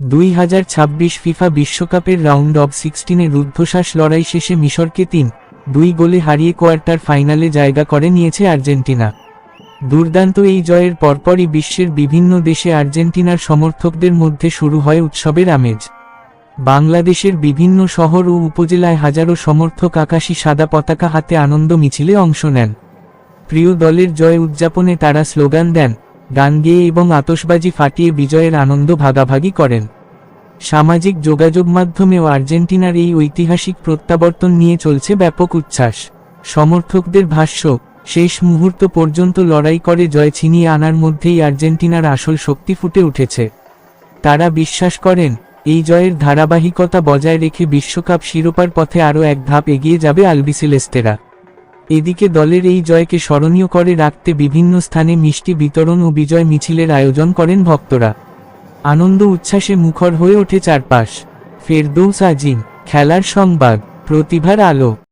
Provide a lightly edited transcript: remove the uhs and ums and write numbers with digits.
2026 FIFA বিশ্বকাপের round of 16-এ রুদ্ধশ্বাস লড়াই শেষে মিশরকে 3-2 গোলে হারিয়ে কোয়ার্টার ফাইনালে জায়গা করে নিয়েছে আর্জেন্টিনা। দুর্দান্ত এই জয়ের পরপরই বিশ্বের বিভিন্ন দেশে আর্জেন্টিনার সমর্থকদের মধ্যে শুরু হয় উৎসবের আমেজ। বাংলাদেশের বিভিন্ন শহর ও উপজেলায় হাজারো সমর্থক আকাশী সাদা পতাকা হাতে আনন্দ মিছিলে অংশ নেন। প্রিয় দলের জয় উদযাপনে তারা স্লোগান দেন, গান গেয়ে এবং আতশবাজি ফাটিয়ে বিজয়ের আনন্দ ভাগাভাগি করেন। সামাজিক যোগাযোগ মাধ্যমেও আর্জেন্টিনার এই ঐতিহাসিক প্রত্যাবর্তন নিয়ে চলছে ব্যাপক উচ্ছ্বাস। সমর্থকদের ভাষ্য, শেষ মুহূর্ত পর্যন্ত লড়াই করে জয় ছিনিয়ে আনার মধ্যেই আর্জেন্টিনার আসল শক্তি ফুটে উঠেছে। তারা বিশ্বাস করেন, এই জয়ের ধারাবাহিকতা বজায় রেখে বিশ্বকাপ শিরোপার পথে আরও এক ধাপ এগিয়ে যাবে আলবিসেলেস্তেরা। এদিকে দলের এই জয়কে স্মরণীয় করে রাখতে বিভিন্ন স্থানে মিষ্টি বিতরণ ও বিজয় মিছিলের আয়োজন করেন ভক্তরা। আনন্দ উচ্ছ্বাসে মুখর হয়ে ওঠে চারপাশ। ফেরদৌস আজিম, খেলার সংবাদ, প্রতিভার আলো।